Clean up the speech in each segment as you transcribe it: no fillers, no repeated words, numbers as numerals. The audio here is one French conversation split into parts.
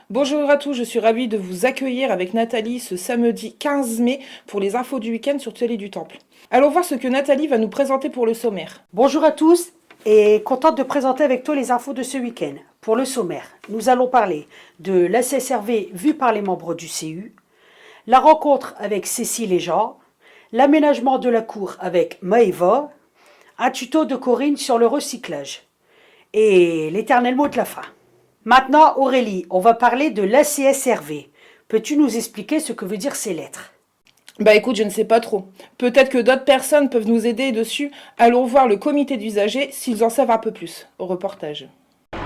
Bonjour à tous, je suis ravie de vous accueillir avec Nathalie ce samedi 15 mai pour les infos du week-end sur Télé du Temple. Allons voir ce que Nathalie va nous présenter pour le sommaire. Bonjour à tous et contente de présenter avec toi les infos de ce week-end. Pour le sommaire, nous allons parler de l'ACSRV vu par les membres du CU, la rencontre avec Cécile et Jean, l'aménagement de la cour avec Maëva, un tuto de Corinne sur le recyclage et l'éternel mot de la fin. Maintenant Aurélie, on va parler de l'ACSRV. Peux-tu nous expliquer ce que veut dire ces lettres ? Bah écoute, je ne sais pas trop. Peut-être que d'autres personnes peuvent nous aider dessus. Allons voir le comité d'usagers s'ils en savent un peu plus. Au reportage.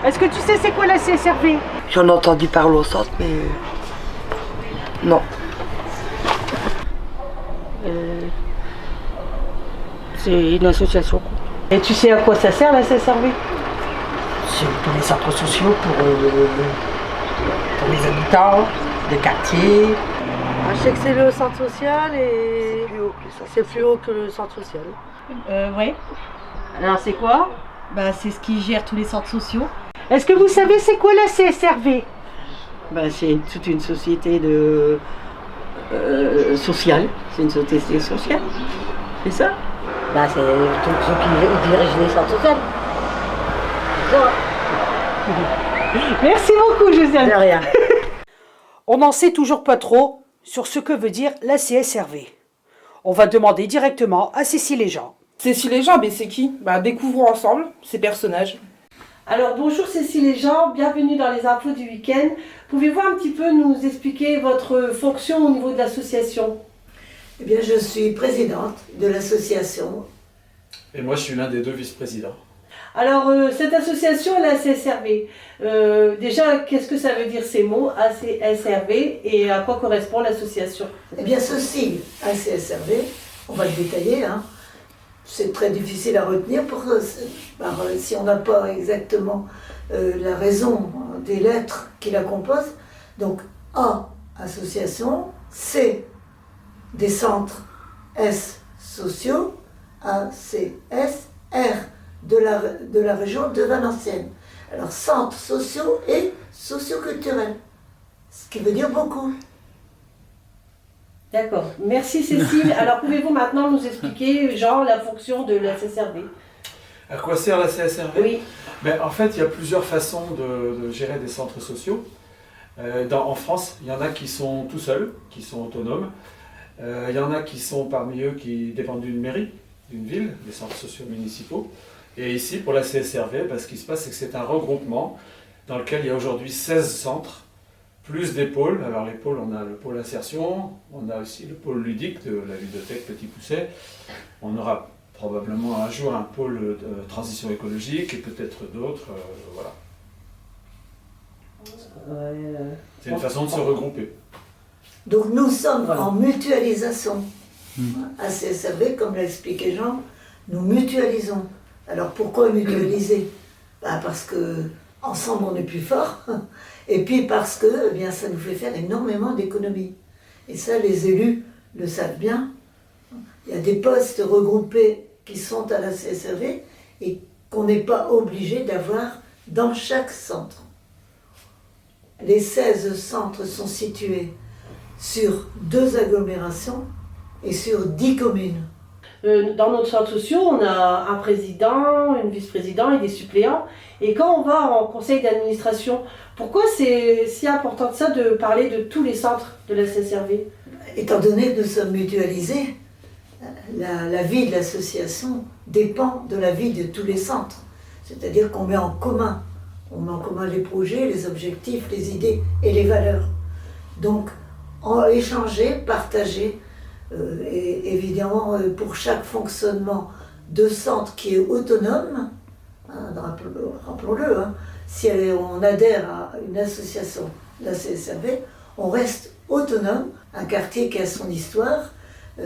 Est-ce que tu sais c'est quoi l'ACSRV ? J'en ai entendu parler au centre, mais non. C'est une association. Et tu sais à quoi ça sert l'ACSRV ? C'est pour les centres sociaux, pour les habitants, des quartiers. Je sais que c'est le centre social et c'est plus haut que le centre social. Oui. Alors c'est quoi ? C'est ce qui gère tous les centres sociaux. Est-ce que vous savez c'est quoi la CSRV ? C'est toute une société sociale. C'est une société sociale. C'est ça ? C'est tous ceux qui dirigent les centres sociaux. Merci beaucoup Josiane. De rien. On n'en sait toujours pas trop sur ce que veut dire la CSRV. On va demander directement à Cécile et Jean. Cécile et Jean, c'est qui ? Découvrons ensemble ces personnages. Alors bonjour Cécile et Jean, bienvenue dans les infos du week-end. Pouvez-vous un petit peu nous expliquer votre fonction au niveau de l'association ? Eh bien, je suis présidente de l'association. Et moi, je suis l'un des deux vice-présidents. Alors cette association, la CSRV, déjà qu'est-ce que ça veut dire ces mots ACSRV et à quoi correspond l'association ? Eh bien, ceci, ACSRV, on va le détailler, c'est très difficile à retenir si on n'a pas exactement la raison des lettres qui la composent. Donc A, association, C, des centres, S, sociaux, A, C, S, R, de la région de Valenciennes. Alors centres sociaux et socioculturels, ce qui veut dire beaucoup. D'accord, merci Cécile. Alors pouvez-vous maintenant nous expliquer, Jean, la fonction de la CSRV ? À quoi sert la CSRV ? Oui. En fait, il y a plusieurs façons de gérer des centres sociaux. En France, il y en a qui sont tout seuls, qui sont autonomes. Il y en a qui sont parmi eux qui dépendent d'une mairie, d'une ville, des centres sociaux municipaux. Et ici, pour la CSRV, ce qui se passe, c'est que c'est un regroupement dans lequel il y a aujourd'hui 16 centres, plus des pôles. Alors les pôles, on a le pôle insertion, on a aussi le pôle ludique de la ludothèque Petit Pousset. On aura probablement un jour un pôle de transition écologique et peut-être d'autres. Voilà. C'est une façon de se regrouper. Donc nous sommes en mutualisation. À CSRV, comme l'a expliqué Jean, nous mutualisons. Alors pourquoi mutualiser ? Parce que ensemble on est plus fort, et puis parce que ça nous fait faire énormément d'économies. Et ça, les élus le savent bien. Il y a des postes regroupés qui sont à la CSRV et qu'on n'est pas obligé d'avoir dans chaque centre. Les 16 centres sont situés sur 2 agglomérations et sur 10 communes. Dans notre centre social, on a un président, une vice-présidente et des suppléants. Et quand on va en conseil d'administration, pourquoi c'est si important de ça de parler de tous les centres de la CSRV ? Étant donné que nous sommes mutualisés, la vie de l'association dépend de la vie de tous les centres. C'est-à-dire qu'on met en commun. On met en commun les projets, les objectifs, les idées et les valeurs. Donc, échanger, partager, et évidemment pour chaque fonctionnement de centre qui est autonome, rappelons-le, si on adhère à une association, la CSRV, on reste autonome, un quartier qui a son histoire,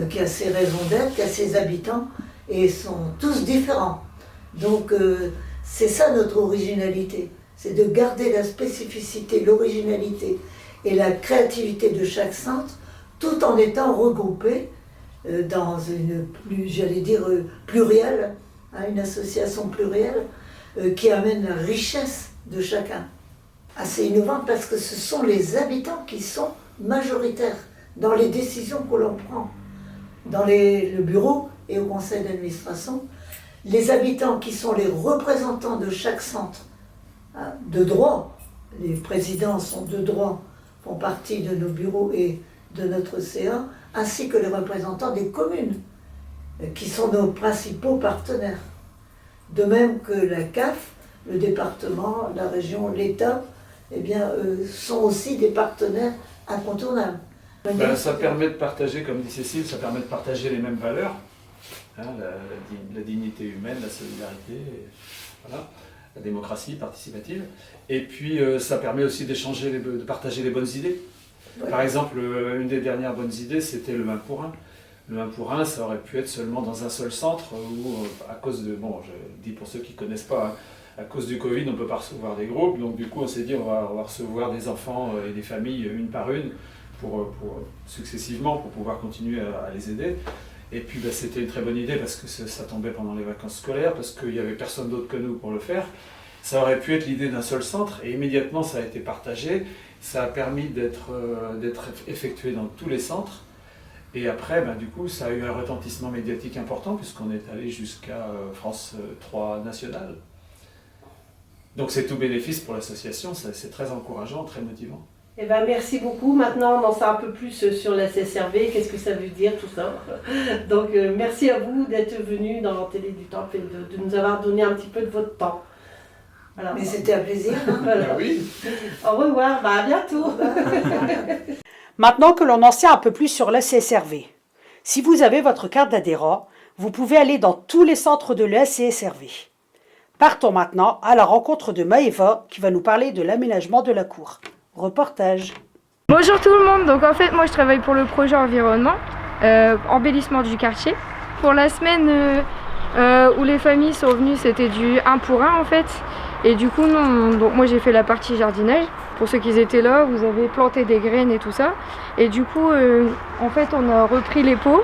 qui a ses raisons d'être, qui a ses habitants, et sont tous différents. Donc c'est ça notre originalité, c'est de garder la spécificité, l'originalité et la créativité de chaque centre, tout en étant regroupés dans une, plurielle, une association plurielle qui amène la richesse de chacun. assez innovante parce que ce sont les habitants qui sont majoritaires dans les décisions que l'on prend dans le bureau et au conseil d'administration. Les habitants qui sont les représentants de chaque centre de droit, les présidents sont de droit, font partie de nos bureaux et de notre CA, ainsi que les représentants des communes, qui sont nos principaux partenaires. De même que la CAF, le département, la région, l'État, eh bien, sont aussi des partenaires incontournables. Ça permet de partager, comme dit Cécile, ça permet de partager les mêmes valeurs, hein, la dignité humaine, la solidarité, voilà, la démocratie participative. Et puis ça permet aussi d'échanger, de partager les bonnes idées. Ouais. Par exemple, une des dernières bonnes idées, c'était le 1 pour 1. Le 1 pour 1, ça aurait pu être seulement dans un seul centre où, à cause de, bon, je dis pour ceux qui ne connaissent pas, hein, à cause du Covid, on ne peut pas recevoir des groupes. Donc du coup, on s'est dit, on va recevoir des enfants et des familles une par une, pour successivement, pour pouvoir continuer à les aider. Et puis c'était une très bonne idée parce que ça tombait pendant les vacances scolaires, parce qu'il n'y avait personne d'autre que nous pour le faire. Ça aurait pu être l'idée d'un seul centre et immédiatement ça a été partagé. Ça a permis d'être effectué dans tous les centres. Et après, du coup, ça a eu un retentissement médiatique important puisqu'on est allé jusqu'à France 3 nationale. Donc c'est tout bénéfice pour l'association, c'est très encourageant, très motivant. Eh ben, merci beaucoup. Maintenant, on en sait un peu plus sur la CSRV, qu'est-ce que ça veut dire, tout ça. Donc, merci à vous d'être venus dans l'Antenne du Temple et de nous avoir donné un petit peu de votre temps. Voilà. Mais c'était un plaisir. Hein. Voilà. Oui. Au revoir, à bientôt. Maintenant que l'on en sait un peu plus sur la CSRV, si vous avez votre carte d'adhérent, vous pouvez aller dans tous les centres de la CSRV. Partons maintenant à la rencontre de Maëva qui va nous parler de l'aménagement de la cour. Reportage. Bonjour tout le monde, donc en fait moi je travaille pour le projet environnement, embellissement du quartier. Pour la semaine où les familles sont venues, c'était du 1 pour 1 en fait. Et du coup donc moi j'ai fait la partie jardinage. Pour ceux qui étaient là, vous avez planté des graines et tout ça. Et du coup en fait on a repris les pots,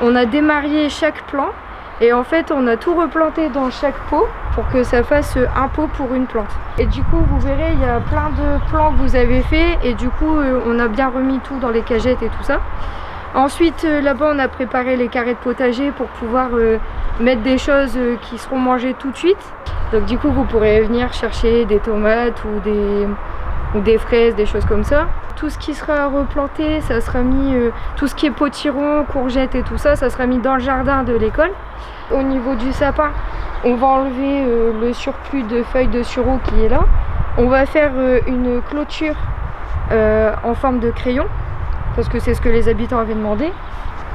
on a démarié chaque plant. Et en fait, on a tout replanté dans chaque pot pour que ça fasse un pot pour une plante. Et du coup, vous verrez, il y a plein de plants que vous avez fait. Et du coup, on a bien remis tout dans les cagettes et tout ça. Ensuite, là-bas, on a préparé les carrés de potager pour pouvoir mettre des choses qui seront mangées tout de suite. Donc du coup, vous pourrez venir chercher des tomates ou des fraises, des choses comme ça. Tout ce qui sera replanté, ça sera mis, tout ce qui est potiron, courgettes et tout ça, ça sera mis dans le jardin de l'école. Au niveau du sapin, on va enlever le surplus de feuilles de sureau qui est là. On va faire une clôture en forme de crayon, parce que c'est ce que les habitants avaient demandé.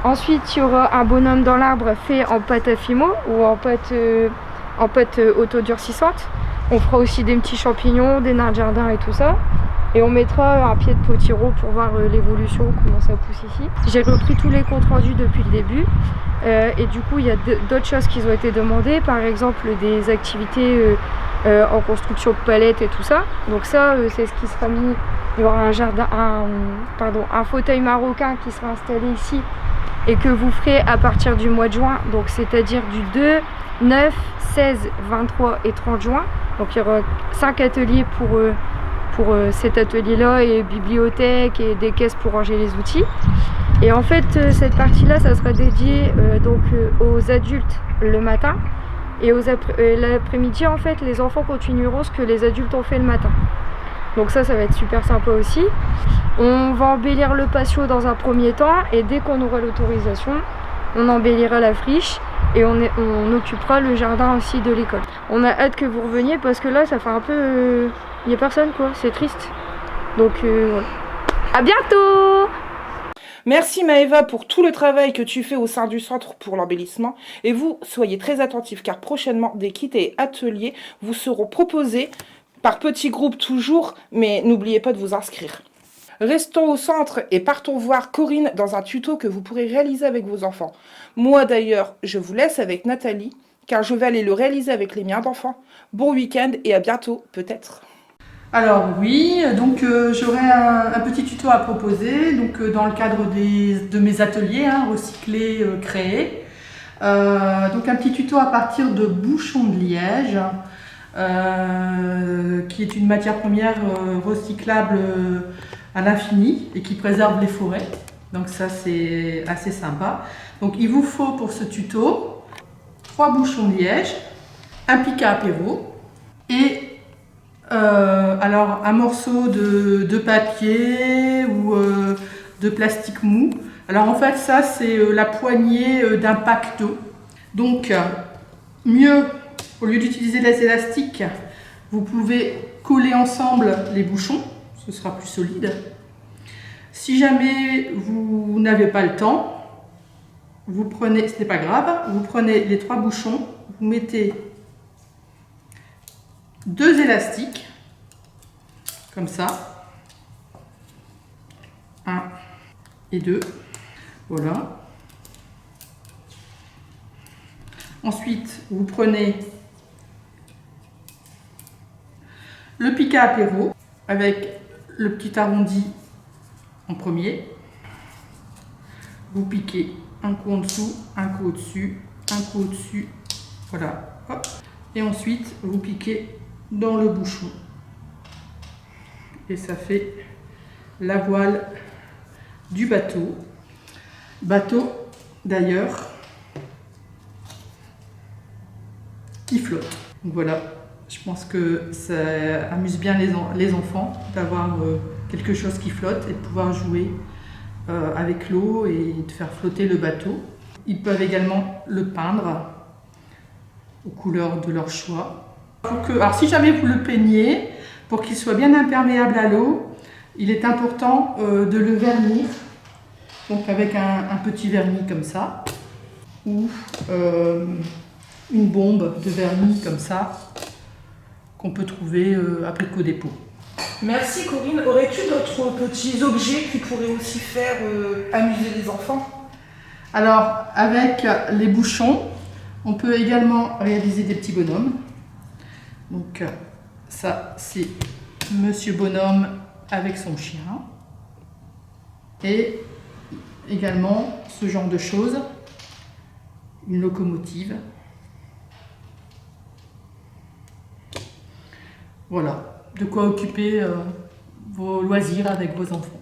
Ensuite, il y aura un bonhomme dans l'arbre fait en pâte à fimo ou en pâte autodurcissante. On fera aussi des petits champignons, des nains de jardin et tout ça. Et on mettra un pied de potiron pour voir l'évolution, comment ça pousse ici. J'ai repris tous les comptes rendus depuis le début. Et du coup, il y a d'autres choses qui ont été demandées. Par exemple, des activités en construction de palettes et tout ça. Donc ça, c'est ce qui sera mis. Il y aura un fauteuil marocain qui sera installé ici et que vous ferez à partir du mois de juin. Donc c'est-à-dire du 2, 9, 16, 23 et 30 juin. Donc il y aura 5 ateliers pour cet atelier-là, et bibliothèque et des caisses pour ranger les outils. Et en fait, cette partie-là, ça sera dédié aux adultes le matin. Et l'après-midi, en fait, les enfants continueront ce que les adultes ont fait le matin. Donc ça va être super sympa aussi. On va embellir le patio dans un premier temps, et dès qu'on aura l'autorisation, on embellira la friche et on occupera le jardin aussi de l'école. On a hâte que vous reveniez parce que là, ça fait un peu... Il n'y a personne quoi, c'est triste. Donc voilà. À bientôt! Merci Maëva pour tout le travail que tu fais au sein du centre pour l'embellissement. Et vous, soyez très attentifs car prochainement, des kits et ateliers vous seront proposés par petits groupes toujours, mais n'oubliez pas de vous inscrire. Restons au centre et partons voir Corinne dans un tuto que vous pourrez réaliser avec vos enfants. Moi d'ailleurs, je vous laisse avec Nathalie car je vais aller le réaliser avec les miens d'enfants. Bon week-end et à bientôt peut-être. Alors oui, donc j'aurai un petit tuto à proposer donc, dans le cadre de mes ateliers recycler, créer. Donc un petit tuto à partir de bouchons de liège. qui est une matière première recyclable à l'infini et qui préserve les forêts. Donc ça c'est assez sympa. Donc il vous faut pour ce tuto 3 bouchons de liège, un pic à apéro et alors un morceau de papier ou de plastique mou. Alors en fait ça c'est la poignée d'un pack d'eau. Donc mieux, au lieu d'utiliser des élastiques, vous pouvez coller ensemble les bouchons, ce sera plus solide. Si jamais vous n'avez pas le temps, vous prenez, ce n'est pas grave, vous prenez les 3 bouchons, vous mettez 2 élastiques, comme ça, 1 et 2, voilà. Ensuite, vous prenez le pic à apéro avec le petit arrondi en premier. Vous piquez un coup en dessous, un coup au-dessus, un coup au-dessus, voilà. Hop. Et ensuite, vous piquez dans le bouchon. Et ça fait la voile du bateau. Bateau, d'ailleurs, qui flotte. Donc voilà, je pense que ça amuse bien les enfants d'avoir quelque chose qui flotte et de pouvoir jouer avec l'eau et de faire flotter le bateau. Ils peuvent également le peindre aux couleurs de leur choix. Alors si jamais vous le peignez, pour qu'il soit bien imperméable à l'eau, il est important de le vernir, donc avec un petit vernis comme ça, ou une bombe de vernis comme ça, qu'on peut trouver à Brico Dépôt. Merci Corinne. Aurais-tu d'autres petits objets qui pourraient aussi faire amuser les enfants? Alors, avec les bouchons, on peut également réaliser des petits bonhommes. Donc, ça, c'est Monsieur Bonhomme avec son chien. Et également, ce genre de choses, une locomotive. Voilà, de quoi occuper vos loisirs avec vos enfants.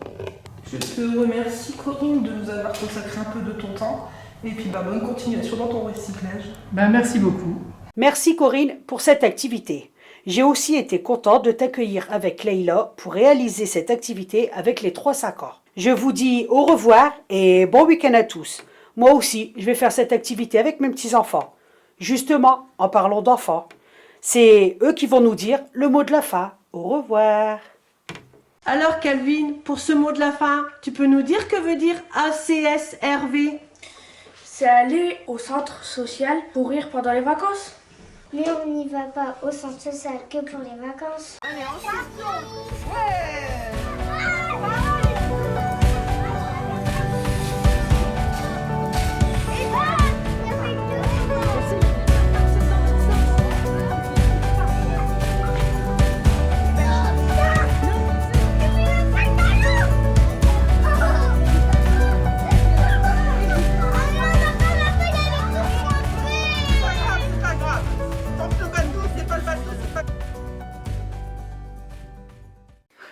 Je te remercie Corinne de nous avoir consacré un peu de ton temps et puis bonne continuation dans ton recyclage. Merci beaucoup. Merci Corinne pour cette activité. J'ai aussi été contente de t'accueillir avec Leïla pour réaliser cette activité avec les 3-5 ans. Je vous dis au revoir et bon week-end à tous. Moi aussi, je vais faire cette activité avec mes petits-enfants. Justement, en parlant d'enfants, c'est eux qui vont nous dire le mot de la fin. Au revoir. Alors Calvin, pour ce mot de la fin, tu peux nous dire que veut dire ACSRV? C'est aller au centre social pour rire pendant les vacances. Mais on n'y va pas au centre social que pour les vacances. Allez, ensemble. Ouais.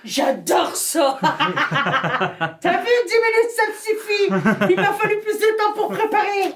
J'adore ça. T'as vu, 10 minutes, ça me suffit. Il m'a fallu plus de temps pour préparer.